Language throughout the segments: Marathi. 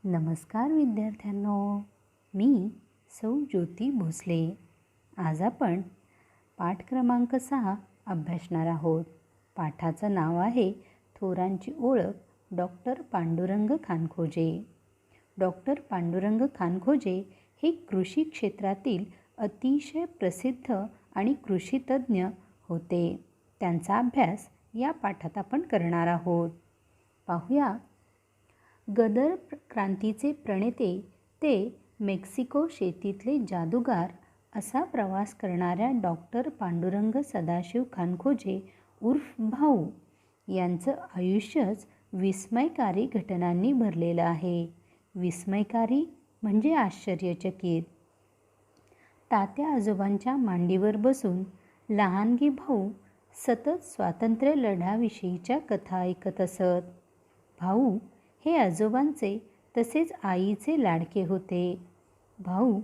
नमस्कार विद्यार्थ्यांनो, मी सौ ज्योती भोसले. आज आपण पाठ क्रमांक 6 अभ्यासणार आहोत. पाठाचं नाव आहे थोरांची ओळख डॉक्टर पांडुरंग खानखोजे. डॉक्टर पांडुरंग खानखोजे हे कृषी क्षेत्रातील अतिशय प्रसिद्ध आणि कृषीतज्ञ होते. त्यांचा अभ्यास या पाठात आपण करणार आहोत. पाहूया. गदर क्रांतीचे प्रणेते ते मेक्सिको शेतीतले जादूगार असा प्रवास करणाऱ्या डॉक्टर पांडुरंग सदाशिव खानखोजे उर्फ भाऊ यांचं आयुष्यच विस्मयकारी घटनांनी भरलेलं आहे. विस्मयकारी म्हणजे आश्चर्यचकित. तात्या आजोबांच्या मांडीवर बसून लहानगी भाऊ सतत स्वातंत्र्य लढ्याविषयीच्या कथा ऐकत असत. भाऊ हे आजोबांचे तसेच आईचे लाडके होते. भाऊ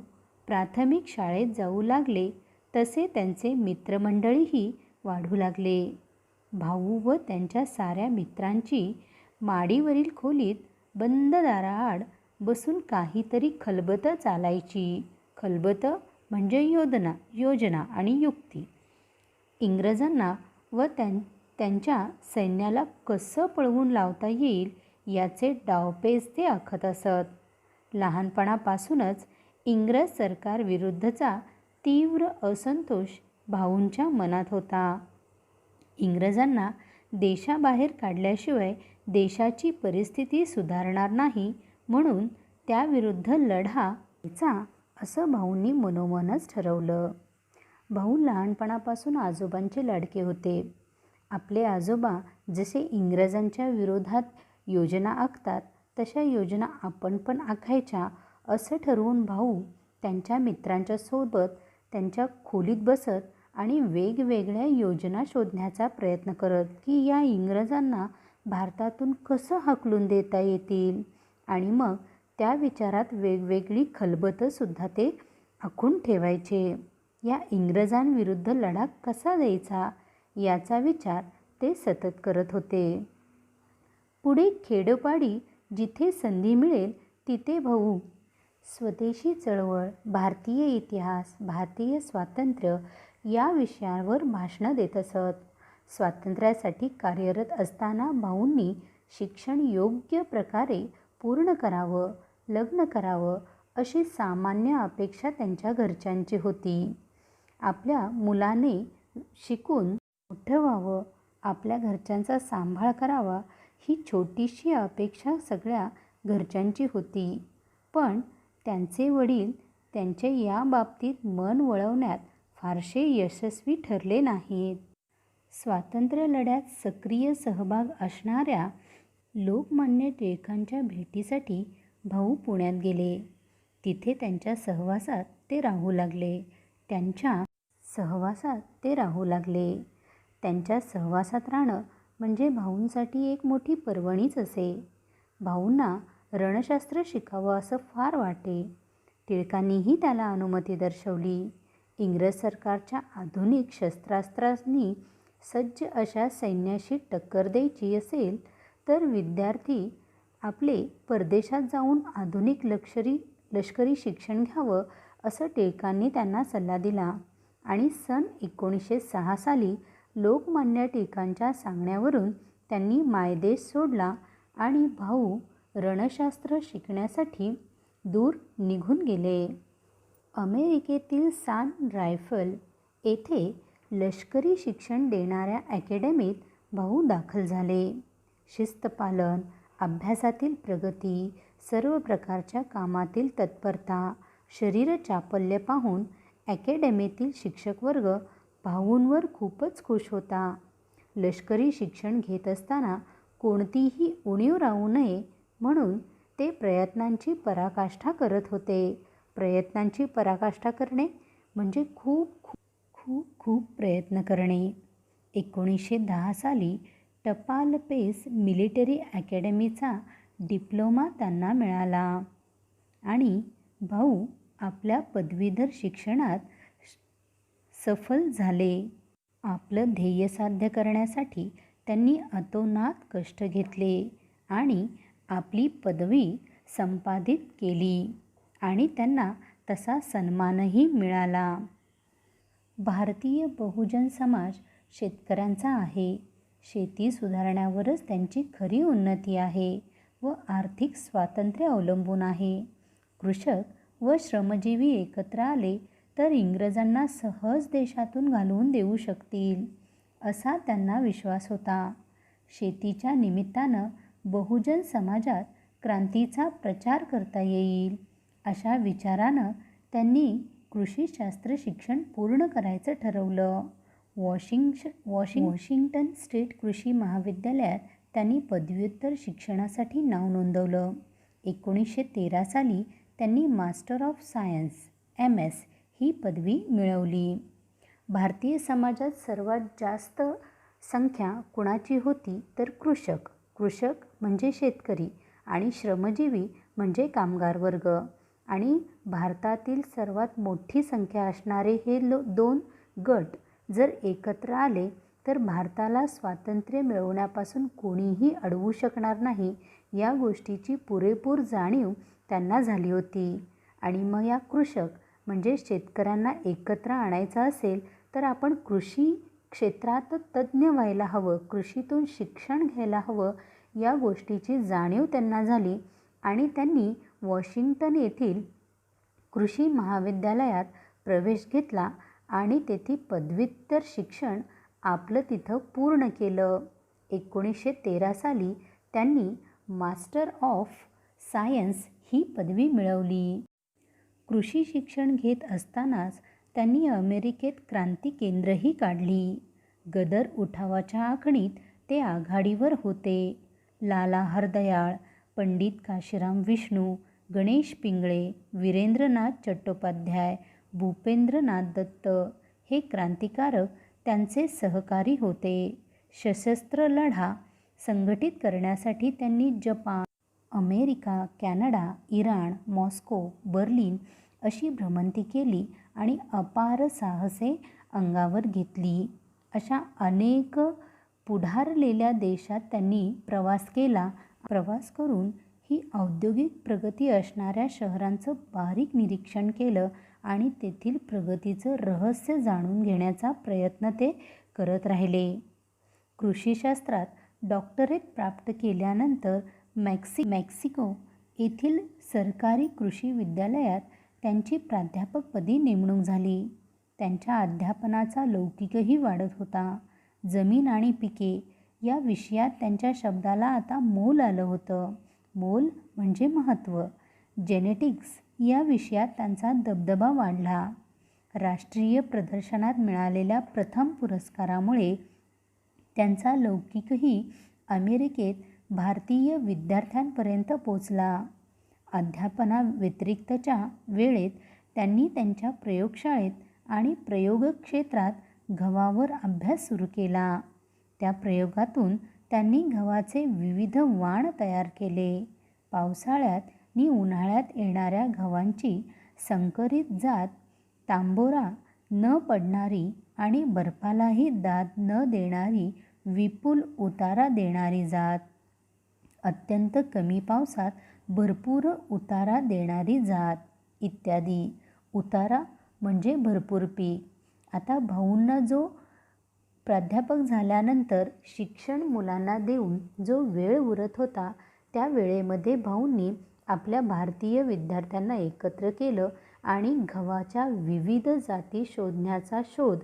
प्राथमिक शाळेत जाऊ लागले तसे त्यांचे मित्रमंडळीही वाढू लागले. भाऊ व त्यांच्या साऱ्या मित्रांची माडीवरील खोलीत बंद दाराआड बसून काहीतरी खलबतं चालायची. खलबतं म्हणजे योजना आणि युक्ती. इंग्रजांना व त्यांच्या सैन्याला कसं पळवून लावता येईल याचे डावपेच ते आखत असत. लहानपणापासूनच इंग्रज सरकारविरुद्धचा तीव्र असंतोष भाऊंच्या मनात होता. इंग्रजांना देशाबाहेर काढल्याशिवाय देशाची परिस्थिती सुधारणार नाही, म्हणून त्याविरुद्ध लढा द्यायचा असं भाऊंनी मनोमनच ठरवलं. भाऊ लहानपणापासून आजोबांचे लाडके होते. आपले आजोबा जसे इंग्रजांच्या विरोधात योजना आखतात तशा योजना आपण पण आखायच्या असं ठरवून भाऊ त्यांच्या मित्रांच्या सोबत त्यांच्या खोलीत बसत आणि वेगवेगळ्या योजना शोधण्याचा प्रयत्न करत की या इंग्रजांना भारतातून कसं हाकलून देता येतील, आणि मग त्या विचारात वेगवेगळी खलबतंसुद्धा ते आखून ठेवायचे. या इंग्रजांविरुद्ध लढा कसा द्यायचा याचा विचार ते सतत करत होते. पुढे खेडोपाडी जिथे संधी मिळेल तिथे भाऊ स्वदेशी चळवळ, भारतीय इतिहास, भारतीय स्वातंत्र्य या विषयांवर भाषणं देत असत. स्वातंत्र्यासाठी कार्यरत असताना भाऊंनी शिक्षण योग्य प्रकारे पूर्ण करावं, लग्न करावं अशी सामान्य अपेक्षा त्यांच्या घरच्यांची होती. आपल्या मुलाने शिकून मोठं व्हावं, आपल्या घरच्यांचा सांभाळ करावा ही छोटीशी अपेक्षा सगळ्या घरच्यांची होती. पण त्यांचे वडील त्यांचे या बाबतीत मन वळवण्यात फारसे यशस्वी ठरले नाहीत. स्वातंत्र्य लढ्यात सक्रिय सहभाग असणाऱ्या लोकमान्य टिळकांच्या भेटीसाठी भाऊ पुण्यात गेले. तिथे त्यांच्या सहवासात ते राहू लागले. त्यांच्या सहवासात राहणं म्हणजे भाऊंसाठी एक मोठी पर्वणीच असे. भाऊंना रणशास्त्र शिकावं असं फार वाटे. टिळकांनीही त्याला अनुमती दर्शवली. इंग्रज सरकारच्या आधुनिक शस्त्रास्त्रांनी सज्ज अशा सैन्याशी टक्कर द्यायची असेल तर विद्यार्थी आपले परदेशात जाऊन आधुनिक लष्करी शिक्षण घ्यावं असं टिळकांनी त्यांना सल्ला दिला. आणि सन 1906 साली लोकमान्य टिळकांच्या सांगण्यावरून त्यांनी मायदेश सोडला आणि भाऊ रणशास्त्र शिकण्यासाठी दूर निघून गेले. अमेरिकेतील सान रायफल येथे लष्करी शिक्षण देणाऱ्या अकॅडमीत भाऊ दाखल झाले. शिस्तपालन, अभ्यासातील प्रगती, सर्व प्रकारच्या कामातील तत्परता, शरीर चापल्य पाहून अकॅडमीतील शिक्षकवर्ग भाऊंवर खूपच खुश होता. लष्करी शिक्षण घेत असताना कोणतीही उणीव राहू नये म्हणून ते प्रयत्नांची पराकाष्ठा करत होते. प्रयत्नांची पराकाष्ठा करणे म्हणजे खूप प्रयत्न करणे. 1910 साली टपाल पेस मिलिटरी अकॅडमीचा डिप्लोमा त्यांना मिळाला आणि भाऊ आपल्या पदवीधर शिक्षणात सफल झाले. आपलं ध्येय साध्य करण्यासाठी त्यांनी अतोनात कष्ट घेतले आणि आपली पदवी संपादित केली आणि त्यांना तसा सन्मानही मिळाला. भारतीय बहुजन समाज शेतकऱ्यांचा आहे. शेती सुधारण्यावरच त्यांची खरी उन्नती आहे व आर्थिक स्वातंत्र्य अवलंबून आहे. कृषक व श्रमजीवी एकत्र आले तर इंग्रजांना सहज देशातून घालवून देऊ शकतील, असा त्यांना विश्वास होता. शेतीच्या निमित्तानं बहुजन समाजात क्रांतीचा प्रचार करता येईल, अशा विचारानं त्यांनी कृषीशास्त्र शिक्षण पूर्ण करायचं ठरवलं. वॉशिंग्टन स्टेट कृषी महाविद्यालयात त्यांनी पदव्युत्तर शिक्षणासाठी नाव नोंदवलं. 1913 साली त्यांनी मास्टर ऑफ सायन्स MS ही पदवी मिळवली. भारतीय समाजात सर्वात जास्त संख्या कुणाची होती तर कृषक म्हणजे शेतकरी आणि श्रमजीवी म्हणजे कामगार वर्ग. आणि भारतातील सर्वात मोठी संख्या असणारे हे दोन गट जर एकत्र आले तर भारताला स्वातंत्र्य मिळवण्यापासून कोणीही अडवू शकणार नाही, या गोष्टीची पुरेपूर जाणीव त्यांना झाली होती. आणि मग या कृषक म्हणजे शेतकऱ्यांना एकत्र आणायचं असेल तर आपण कृषी क्षेत्रात तज्ज्ञ व्हायला हवं, कृषीतून शिक्षण घ्यायला हवं, या गोष्टीची जाणीव त्यांना झाली. आणि त्यांनी वॉशिंग्टन येथील कृषी महाविद्यालयात प्रवेश घेतला आणि तेथे पदव्युत्तर शिक्षण आपलं तिथं पूर्ण केलं. 1913 साली त्यांनी मास्टर ऑफ सायन्स ही पदवी मिळवली. कृषी शिक्षण घेत असतानाच त्यांनी अमेरिकेत क्रांती केंद्रही काढली. गदर उठावाच्या आखणीत ते आघाडीवर होते. लाला हरदयाळ, पंडित काशीराम विष्णू, गणेश पिंगळे, वीरेंद्रनाथ चट्टोपाध्याय, भूपेंद्रनाथ दत्त हे क्रांतिकारक त्यांचे सहकारी होते. सशस्त्र लढा संघटित करण्यासाठी त्यांनी Japan, America, Canada, Iran, Moscow, Berlin अशी भ्रमंती केली आणि अपार साहसे अंगावर घेतली. अशा अनेक पुढारलेल्या देशात त्यांनी प्रवास केला. प्रवास करून ही औद्योगिक प्रगती असणाऱ्या शहरांचं बारीक निरीक्षण केलं आणि तेथील प्रगतीचं रहस्य जाणून घेण्याचा प्रयत्न ते करत राहिले. कृषीशास्त्रात डॉक्टरेट प्राप्त केल्यानंतर मेक्सिको येथील सरकारी कृषी विद्यालयात त्यांची प्राध्यापकपदी नेमणूक झाली. त्यांच्या अध्यापनाचा लौकिकही वाढत होता. जमीन आणि पिके या विषयात त्यांच्या शब्दाला आता मोल आलं होतं. मोल म्हणजे महत्त्व. जेनेटिक्स या विषयात त्यांचा दबदबा वाढला. राष्ट्रीय प्रदर्शनात मिळालेल्या प्रथम पुरस्कारामुळे त्यांचा लौकिकही अमेरिकेत भारतीय विद्यार्थ्यांपर्यंत पोचला. अध्यापनाव्यतिरिक्तच्या वेळेत त्यांनी त्यांच्या प्रयोगशाळेत आणि प्रयोग क्षेत्रात गव्हावर अभ्यास सुरू केला. त्या प्रयोगातून त्यांनी गव्हाचे विविध वाण तयार केले. पावसाळ्यात आणि उन्हाळ्यात येणाऱ्या गव्हांची संकरित जात, तांबोरा न पडणारी आणि बर्फालाही दाद न देणारी, विपुल उतारा देणारी जात, अत्यंत कमी पावसात भरपूर उतारा देणारी जात इत्यादी. उतारा म्हणजे भरपूर पीक. आता भाऊंना जो प्राध्यापक झाल्यानंतर शिक्षण मुलांना देऊन जो वेळ उरत होता, त्या वेळेमध्ये भाऊंनी आपल्या भारतीय विद्यार्थ्यांना एकत्र केलं आणि गव्हाच्या विविध जाती शोधण्याचा शोध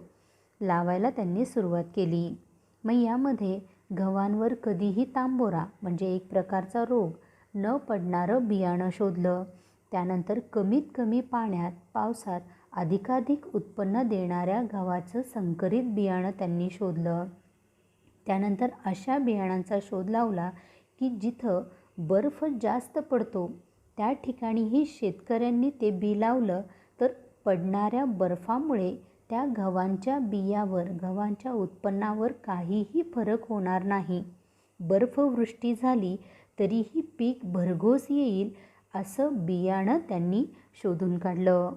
लावायला त्यांनी सुरुवात केली. मग यामध्ये गव्हांवर कधीही तांबोरा म्हणजे एक प्रकारचा रोग न पडणारं बियाणं शोधलं. त्यानंतर कमीत कमी पाण्यात, पावसात अधिकाधिक उत्पन्न देणाऱ्या गव्हाचं संकरित बियाणं त्यांनी शोधलं. त्यानंतर अशा बियाणांचा शोध लावला की जिथं बर्फ जास्त पडतो त्या ठिकाणीही शेतकऱ्यांनी ते बी लावलं तर पडणाऱ्या बर्फामुळे त्या गव्हांच्या बियावर, गव्हांच्या उत्पन्नावर काहीही फरक होणार नाही. बर्फवृष्टी झाली तरीही पीक भरघोस येईल असं बियाणं त्यांनी शोधून काढलं.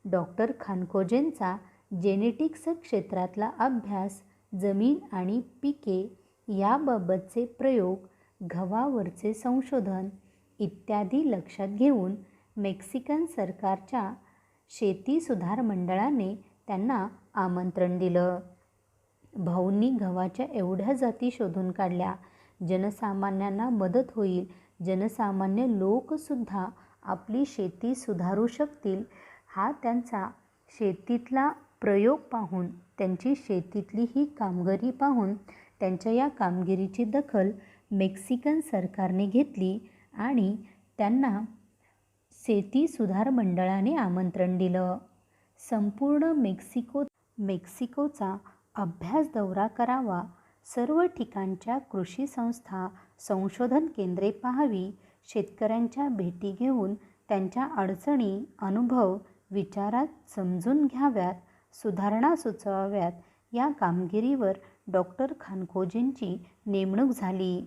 डॉक्टर खानकोजेंचा जेनेटिक्स क्षेत्रातला अभ्यास, जमीन आणि पिके याबाबतचे प्रयोग, गव्हावरचे संशोधन इत्यादी लक्षात घेऊन मेक्सिकन सरकारच्या शेती सुधार मंडळाने त्यांना आमंत्रण दिलं. भाऊंनी गव्हाच्या एवढ्या जाती शोधून काढल्या, जनसामान्यांना मदत होईल, जनसामान्य लोकसुद्धा आपली शेती सुधारू शकतील, हा त्यांचा शेतीतला प्रयोग पाहून, त्यांची शेतीतली ही कामगिरी पाहून त्यांच्या या कामगिरीची दखल मेक्सिकन सरकारने घेतली आणि त्यांना शेती सुधार मंडळाने आमंत्रण दिलं. संपूर्ण मेक्सिकोचा अभ्यास दौरा करावा, सर्व ठिकाणच्या कृषी संस्था, संशोधन केंद्रे पाहावी, शेतकऱ्यांच्या भेटी घेऊन त्यांच्या अडचणी, अनुभव, विचारात समजून घ्याव्यात, सुधारणा सुचवाव्यात. या कामगिरीवर डॉक्टर खानखोजेंची नेमणूक झाली.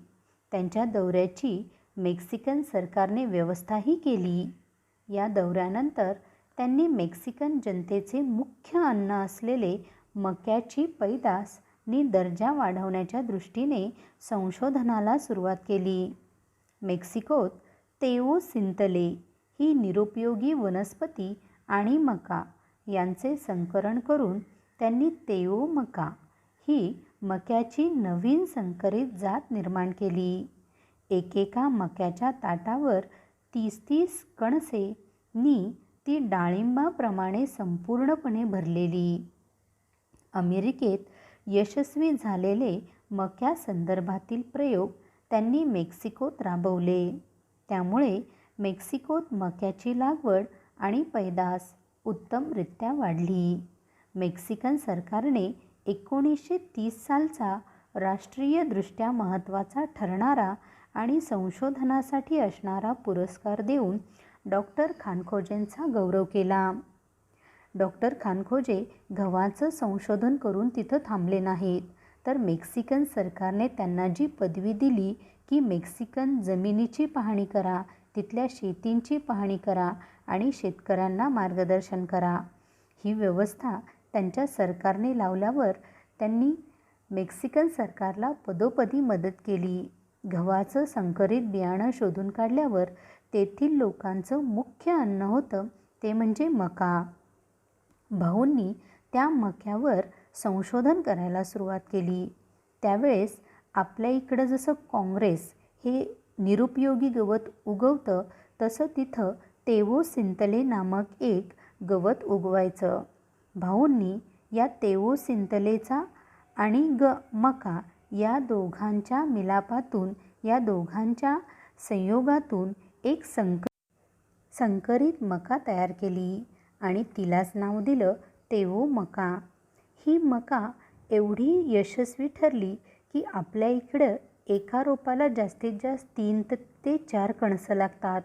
त्यांच्या दौऱ्याची मेक्सिकन सरकारने व्यवस्थाही केली. या दौऱ्यानंतर त्यांनी मेक्सिकन जनतेचे मुख्य अन्न असलेले मक्याची पैदास नी दर्जा वाढवण्याच्या दृष्टीने संशोधनाला सुरुवात केली. मेक्सिकोत तेओसिंतले ही निरुपयोगी वनस्पती आणि मका यांचे संकरण करून त्यांनी तेओ मका ही मक्याची नवीन संकरित जात निर्माण केली. एकेका मक्याच्या ताटावर 30-30 कणसे नी ती डाळिंबाप्रमाणे संपूर्णपणे भरलेली. अमेरिकेत यशस्वी झालेले मक्या संदर्भातील प्रयोग त्यांनी मेक्सिकोत राबवले. त्यामुळे मेक्सिकोत मक्याची लागवड आणि पैदास उत्तमरित्या वाढली. मेक्सिकन सरकारने 1930 सालचा राष्ट्रीयदृष्ट्या महत्त्वाचा ठरणारा आणि संशोधनासाठी असणारा पुरस्कार देऊन डॉक्टर खानखोजेंचा गौरव केला. डॉक्टर खानखोजे गव्हाचं संशोधन करून तिथं थांबले नाहीत, तर मेक्सिकन सरकारने त्यांना जी पदवी दिली की मेक्सिकन जमिनीची पाहणी करा, तिथल्या शेतींची पाहणी करा आणि शेतकऱ्यांना मार्गदर्शन करा, ही व्यवस्था त्यांच्या सरकारने लावल्यावर त्यांनी मेक्सिकन सरकारला पदोपदी मदत केली. गव्हाचं संकरित बियाणं शोधून काढल्यावर तेथील लोकांचं मुख्य अन्न होतं ते म्हणजे मका. भाऊंनी त्या मक्यावर संशोधन करायला सुरुवात केली. त्यावेळेस आपल्या इकडं जसं काँग्रेस हे निरुपयोगी गवत उगवतं, तसं तिथं तेओसिंतले नामक एक गवत उगवायचं. भाऊंनी या तेओसिंतलेचा आणि मका या दोघांच्या मिलापातून, या दोघांच्या संयोगातून एक संकरित मका तयार केली आणि तिलाच नाव दिलं तेओ मका. ही मका एवढी यशस्वी ठरली की आपल्या इकडं एका रोपाला जास्तीत जास्त 3 ते 4 कणसं लागतात,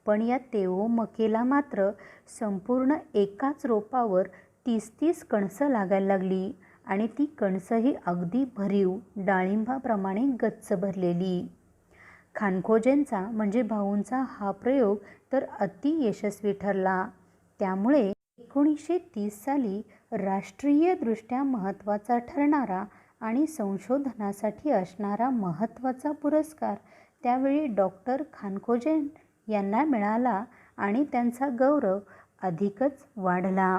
पण या तेओ मकेला मात्र संपूर्ण एकाच रोपावर 30-30 कणसं लागायला लागली आणि ती कणसंही अगदी भरीव डाळिंबाप्रमाणे गच्च भरलेली. खानखोजेंचा म्हणजे भाऊंचा हा प्रयोग तर अतियशस्वी ठरला. त्यामुळे 1930 साली राष्ट्रीयदृष्ट्या महत्त्वाचा ठरणारा आणि संशोधनासाठी असणारा महत्त्वाचा पुरस्कार त्यावेळी डॉक्टर खानखोजे यांना मिळाला आणि त्यांचा गौरव अधिकच वाढला.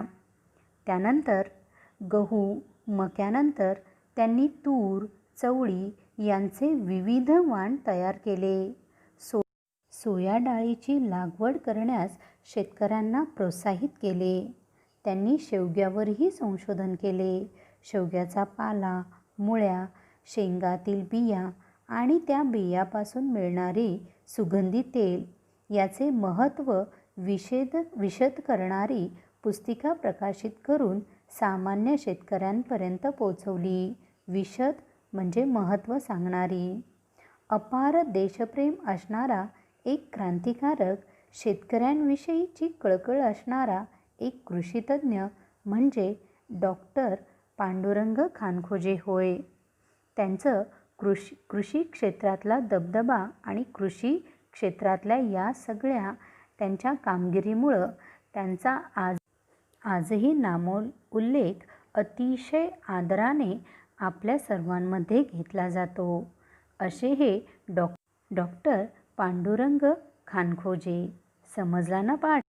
त्यानंतर गहू, मक्यानंतर त्यांनी तूर, चवळी यांचे विविध वाण तयार केले. सोया डाळीची लागवड करण्यास शेतकऱ्यांना प्रोत्साहित केले. त्यांनी शेवग्यावरही संशोधन केले. शेवग्याचा पाला, मुळ्या, शेंगातील बिया आणि त्या बियापासून मिळणारे सुगंधी तेल याचे महत्त्व विशद करणारी पुस्तिका प्रकाशित करून सामान्य शेतकऱ्यांपर्यंत पोचवली. विशद म्हणजे महत्त्व सांगणारी. अपार देशप्रेम असणारा एक क्रांतिकारक, शेतकऱ्यांविषयीची कळकळ असणारा एक कृषीतज्ञ म्हणजे डॉक्टर पांडुरंग खानखोजे होय. त्यांचं कृषी क्षेत्रातला दबदबा आणि कृषी क्षेत्रातल्या या सगळ्या त्यांच्या कामगिरीमुळं त्यांचा आजही नामोल्लेख अतिशय आदराने आपल्या सर्वांमध्ये घेतला जातो. असे हे डॉक्टर पांडुरंग खानखोजे. समजला ना पाठ?